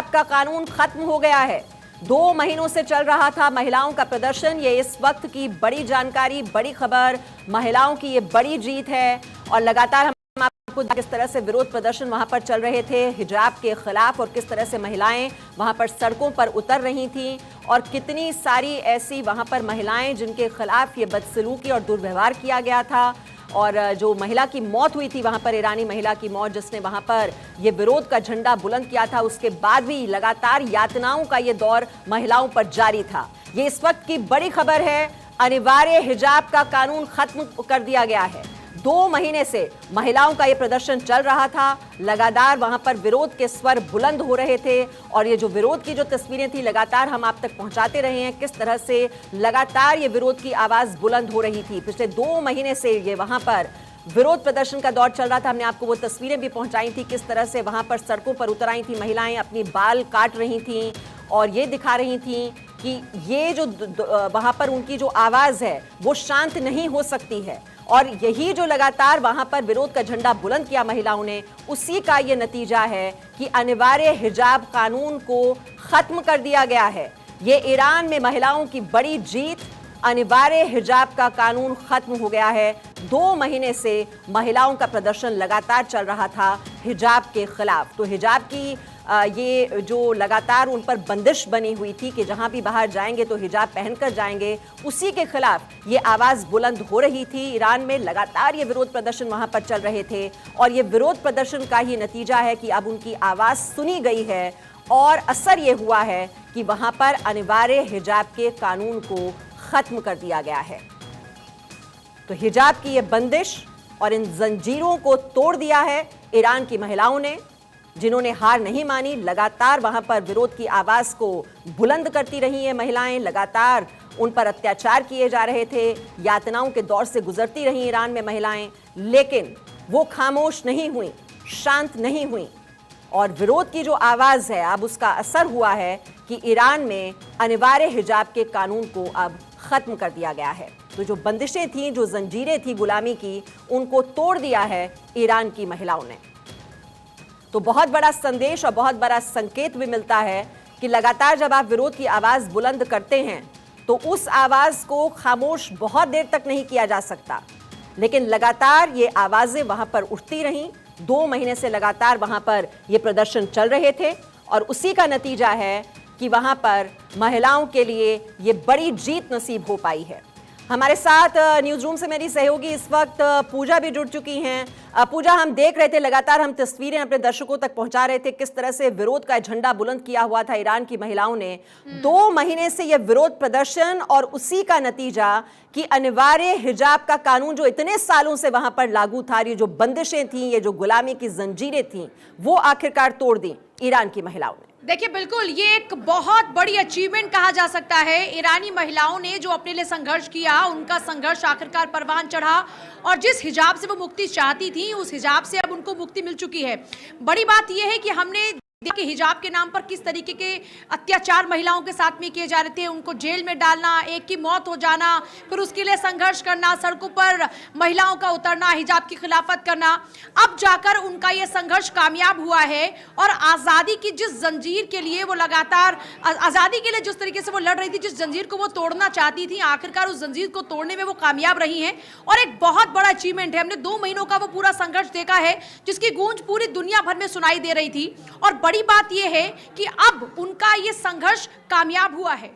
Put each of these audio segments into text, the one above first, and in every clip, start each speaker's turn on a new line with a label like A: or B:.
A: हिजाब का कानून खत्म हो गया है। 2 महीनों से चल रहा था महिलाओं का प्रदर्शन। ये इस वक्त की बड़ी जानकारी, बड़ी खबर, महिलाओं की ये बड़ी जीत है। और लगातार हम आपको किस तरह से विरोध प्रदर्शन वहां पर चल रहे थे हिजाब के खिलाफ, और किस तरह से महिलाएं वहां पर सड़कों पर उतर रही थीं, और कितनी सारी ऐसी वहां पर महिलाएं जिनके खिलाफ ये बदसलूकी और दुर्व्यवहार किया गया था। और जो महिला की मौत हुई थी वहां पर, ईरानी महिला की मौत, जिसने वहां पर ये विरोध का झंडा बुलंद किया था, उसके बाद भी लगातार यातनाओं का ये दौर महिलाओं पर जारी था। ये इस वक्त की बड़ी खबर है। अनिवार्य हिजाब का कानून खत्म कर दिया गया है। 2 महीने से महिलाओं का ये प्रदर्शन चल रहा था। लगातार वहां पर विरोध के स्वर बुलंद हो रहे थे, और ये जो विरोध की जो तस्वीरें थी लगातार हम आप तक पहुंचाते रहे हैं, किस तरह से लगातार ये विरोध की आवाज बुलंद हो रही थी। पिछले 2 महीने से ये वहां पर विरोध प्रदर्शन का दौर चल रहा था। हमने आपको वो तस्वीरें भी पहुंचाई थी, किस तरह से वहां पर सड़कों पर उतर आई थी महिलाएं, अपनी बाल काट रही थी और ये दिखा रही थी कि ये जो वहां पर उनकी जो आवाज है वो शांत नहीं हो सकती है। और यही जो लगातार वहां पर विरोध का झंडा बुलंद किया महिलाओं ने, उसी का ये नतीजा है कि अनिवार्य हिजाब कानून को खत्म कर दिया गया है। ये ईरान में महिलाओं की बड़ी जीत। अनिवार्य हिजाब का कानून खत्म हो गया है। 2 महीने से महिलाओं का प्रदर्शन लगातार चल रहा था हिजाब के खिलाफ। तो हिजाब की ये जो लगातार उन पर बंदिश बनी हुई थी कि जहां भी बाहर जाएंगे तो हिजाब पहनकर जाएंगे, उसी के खिलाफ ये आवाज बुलंद हो रही थी। ईरान में लगातार ये विरोध प्रदर्शन वहां पर चल रहे थे, और ये विरोध प्रदर्शन का ही नतीजा है कि अब उनकी आवाज सुनी गई है, और असर ये हुआ है कि वहां पर अनिवार्य हिजाब के कानून को खत्म कर दिया गया है। तो हिजाब की ये बंदिश और इन जंजीरों को तोड़ दिया है ईरान की महिलाओं ने, जिन्होंने हार नहीं मानी। लगातार वहां पर विरोध की आवाज को बुलंद करती रही हैं महिलाएं। लगातार उन पर अत्याचार किए जा रहे थे, यातनाओं के दौर से गुजरती रही ईरान में महिलाएं, लेकिन वो खामोश नहीं हुई, शांत नहीं हुई। और विरोध की जो आवाज है, अब उसका असर हुआ है कि ईरान में अनिवार्य हिजाब के कानून को अब खत्म कर दिया गया है। तो जो बंदिशें थीं, जो जंजीरें थी गुलामी की, उनको तोड़ दिया है ईरान की महिलाओं ने। तो बहुत बड़ा संदेश और बहुत बड़ा संकेत भी मिलता है कि लगातार जब आप विरोध की आवाज बुलंद करते हैं तो उस आवाज को खामोश बहुत देर तक नहीं किया जा सकता, लेकिन लगातार ये आवाजें वहां पर उठती रहीं। 2 महीने से लगातार वहां पर ये प्रदर्शन चल रहे थे, और उसी का नतीजा है कि वहां पर महिलाओं के लिए ये बड़ी जीत नसीब हो पाई है। हमारे साथ न्यूज रूम से मेरी सहयोगी इस वक्त पूजा भी जुड़ चुकी हैं। पूजा, हम देख रहे थे, लगातार हम तस्वीरें अपने दर्शकों तक पहुंचा रहे थे, किस तरह से विरोध का झंडा बुलंद किया हुआ था ईरान की महिलाओं ने। 2 महीने से यह विरोध प्रदर्शन, और उसी का नतीजा कि अनिवार्य हिजाब का कानून जो इतने सालों से वहां पर लागू था, ये जो बंदिशें थी, ये जो गुलामी की जंजीरें थी, वो आखिरकार तोड़ दी ईरान की महिलाओं ने।
B: देखिए, बिल्कुल ये एक बहुत बड़ी अचीवमेंट कहा जा सकता है। ईरानी महिलाओं ने जो अपने लिए संघर्ष किया, उनका संघर्ष आखिरकार परवान चढ़ा, और जिस हिजाब से वो मुक्ति चाहती थी, उस हिजाब से अब उनको मुक्ति मिल चुकी है। बड़ी बात यह है कि हमने देखिए हिजाब के नाम पर किस तरीके के अत्याचार महिलाओं के साथ में किए जा रहे थे, उनको जेल में डालना, एक की मौत हो जाना, फिर उसके लिए संघर्ष करना, सड़कों पर महिलाओं का उतरना, हिजाब की खिलाफत करना। अब जाकर उनका ये संघर्ष कामयाब हुआ है, और आज़ादी की जिस जंजीर के लिए वो लगातार, आज़ादी के लिए जिस तरीके से वो लड़ रही थी, जिस जंजीर को वो तोड़ना चाहती थी, आखिरकार उस जंजीर को तोड़ने में वो कामयाब रही हैं। और एक बहुत बड़ा अचीवमेंट है। हमने 2 महीनों का वो पूरा संघर्ष देखा है, जिसकी गूंज पूरी दुनिया भर में सुनाई दे रही थी। और बड़ी बात यह है कि अब उनका ये संघर्ष कामयाब हुआ है।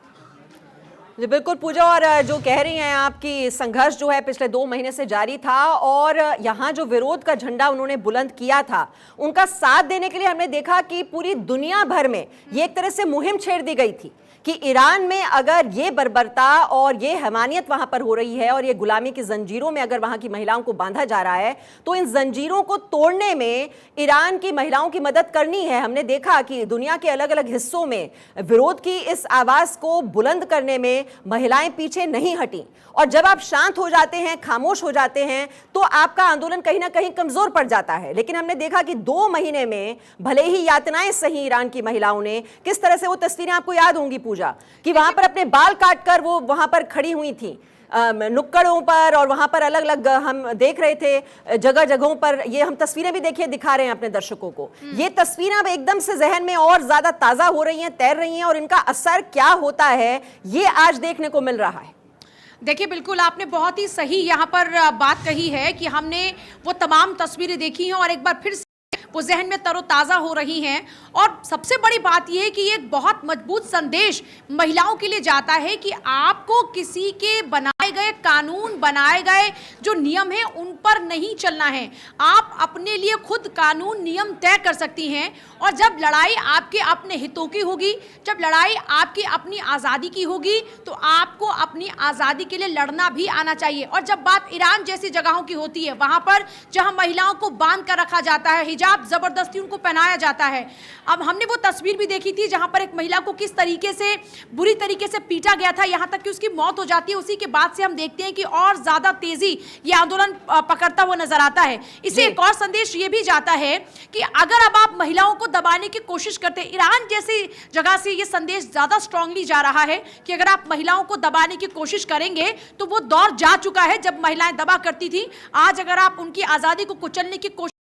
A: जी बिल्कुल पूजा, और जो कह रही हैं आपकी संघर्ष जो है पिछले 2 महीने से जारी था, और यहाँ जो विरोध का झंडा उन्होंने बुलंद किया था, उनका साथ देने के लिए हमने देखा कि पूरी दुनिया भर में ये एक तरह से मुहिम छेड़ दी गई थी कि ईरान में अगर ये बर्बरता और ये हैवानियत वहां पर हो रही है, और ये गुलामी की जंजीरों में अगर वहां की महिलाओं को बांधा जा रहा है, तो इन जंजीरों को तोड़ने में ईरान की महिलाओं की मदद करनी है। हमने देखा कि दुनिया के अलग अलग हिस्सों में विरोध की इस आवाज को बुलंद करने में महिलाएं पीछे नहीं हटी, और जब आप शांत हो जाते हैं, खामोश हो जाते हैं, तो आपका आंदोलन कहीं ना कहीं कमजोर पड़ जाता है। लेकिन हमने देखा कि 2 महीने में भले ही यातनाएं सही ईरान की महिलाओं ने, किस तरह से वो तस्वीरें आपको याद होंगी पूजा, कि वहां पर अपने बाल काटकर वो वहां पर खड़ी हुई थी, नुक्कड़ों पर और वहां पर अलग अलग हम देख रहे थे जगह जगहों पर। ये हम तस्वीरें भी देखिए दिखा रहे हैं अपने दर्शकों को। ये तस्वीरें अब एकदम से जहन में और ज्यादा ताजा हो रही हैं, तैर रही हैं, और इनका असर क्या होता है ये आज देखने को मिल रहा है।
B: देखिए, बिल्कुल आपने बहुत ही सही यहाँ पर बात कही है कि हमने वो तमाम तस्वीरें देखी हैं और एक बार फिर से वो जहन में तरोताज़ा हो रही हैं। और सबसे बड़ी बात यह है कि ये एक बहुत मजबूत संदेश महिलाओं के लिए जाता है कि आपको किसी के बनाए गए कानून, बनाए गए जो नियम हैं उन पर नहीं चलना है। आप अपने लिए खुद कानून नियम तय कर सकती हैं। और जब लड़ाई आपके अपने हितों की होगी, जब लड़ाई आपकी अपनी आज़ादी की होगी, तो आपको अपनी आज़ादी के लिए लड़ना भी आना चाहिए। और जब बात ईरान जैसी जगहों की होती है, वहाँ पर जहाँ महिलाओं को बांध कर रखा जाता है, हिजाब जबरदस्ती उनको पहनाया जाता है। अब हमने वो तस्वीर भी देखी थी जहां पर एक महिला को किस तरीके से बुरी तरीके से पीटा गया था, यहां तक कि उसकी मौत हो जाती है। उसी के बाद से हम देखते हैं कि और ज्यादा तेजी ये आंदोलन पकड़ता हुआ नजर आता है। इससे एक और संदेश ये भी जाता है कि अगर अब आप महिलाओं को दबाने की कोशिश करते हैं, ईरान जैसी जगह से ये संदेश ज्यादा स्ट्रांगली जा रहा है कि अगर आप महिलाओं को दबाने की कोशिश करेंगे तो वो दौर जा चुका है जब महिलाएं दबा करती थी। आज अगर आप उनकी आजादी को कुचलने की कोशिश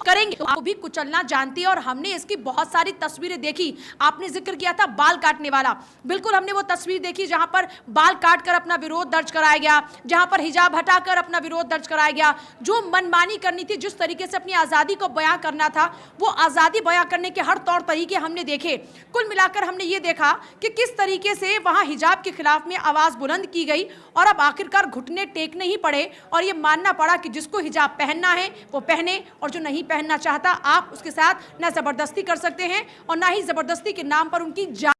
B: करेंगे तो आपको भी कुचलना जानती है। और हमने इसकी बहुत सारी तस्वीरें देखी। आपने जिक्र किया था बाल काटने वाला, बिल्कुल हमने वो तस्वीर देखी जहां पर बाल काटकर अपना विरोध दर्ज कराया गया, जहां पर हिजाब हटाकर अपना विरोध दर्ज कराया गया। जो मनमानी करनी थी, जिस तरीके से अपनी आज़ादी को बयां करना था, वो आज़ादी बयां करने के हर तौर तरीके हमने देखे। कुल मिलाकर हमने ये देखा कि किस तरीके से वहां हिजाब के खिलाफ में आवाज़ बुलंद की गई और अब आखिरकार घुटने टेकने ही पड़े और ये मानना पड़ा कि जिसको हिजाब पहनना है वो पहने, और जो नहीं पहनना चाहता आप उसके साथ ना जबरदस्ती कर सकते हैं और ना ही जबरदस्ती के नाम पर उनकी जान।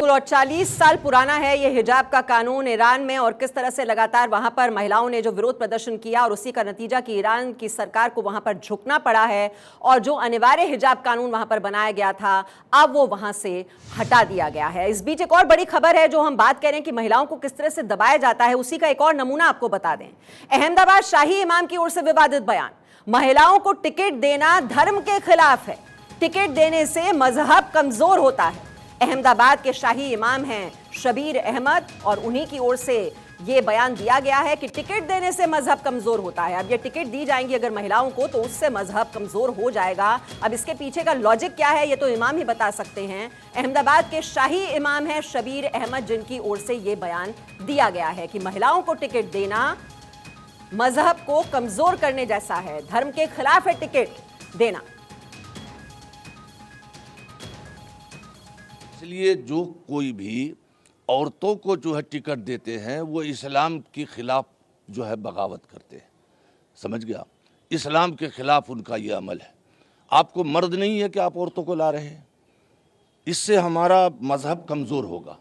A: और 40 साल पुराना है ये हिजाब का कानून ईरान में, और किस तरह से लगातार वहां पर महिलाओं ने जो विरोध प्रदर्शन किया और उसी का नतीजा कि ईरान की सरकार को वहां पर झुकना पड़ा है और जो अनिवार्य हिजाब कानून वहां पर बनाया गया था अब वो वहां से हटा दिया गया है। इस बीच एक और बड़ी खबर है जो हम बात करें कि महिलाओं को किस तरह से दबाया जाता है, उसी का एक और नमूना आपको बता दें। अहमदाबाद शाही इमाम की ओर से विवादित बयान, महिलाओं को टिकट देना धर्म के खिलाफ है, टिकट देने से मजहब कमजोर होता है। अहमदाबाद के शाही इमाम हैं शबीर अहमद और उन्हीं की ओर से ये बयान दिया गया है कि टिकट देने से मजहब कमजोर होता है। अब ये टिकट दी जाएंगी अगर महिलाओं को तो उससे मजहब कमजोर हो जाएगा। अब इसके पीछे का लॉजिक क्या है ये तो इमाम ही बता सकते हैं। अहमदाबाद के शाही इमाम हैं शबीर अहमद जिनकी ओर से ये बयान दिया गया है कि महिलाओं को टिकट देना मजहब को कमजोर करने जैसा है, धर्म के खिलाफ है टिकट देना।
C: इसलिए जो कोई भी औरतों को जो है टिकट देते हैं वो इस्लाम के खिलाफ जो है बगावत करते हैं। समझ गया? इस्लाम के खिलाफ उनका ये अमल है। आपको मर्द नहीं है कि आप औरतों को ला रहे हैं, इससे हमारा मजहब कमज़ोर होगा।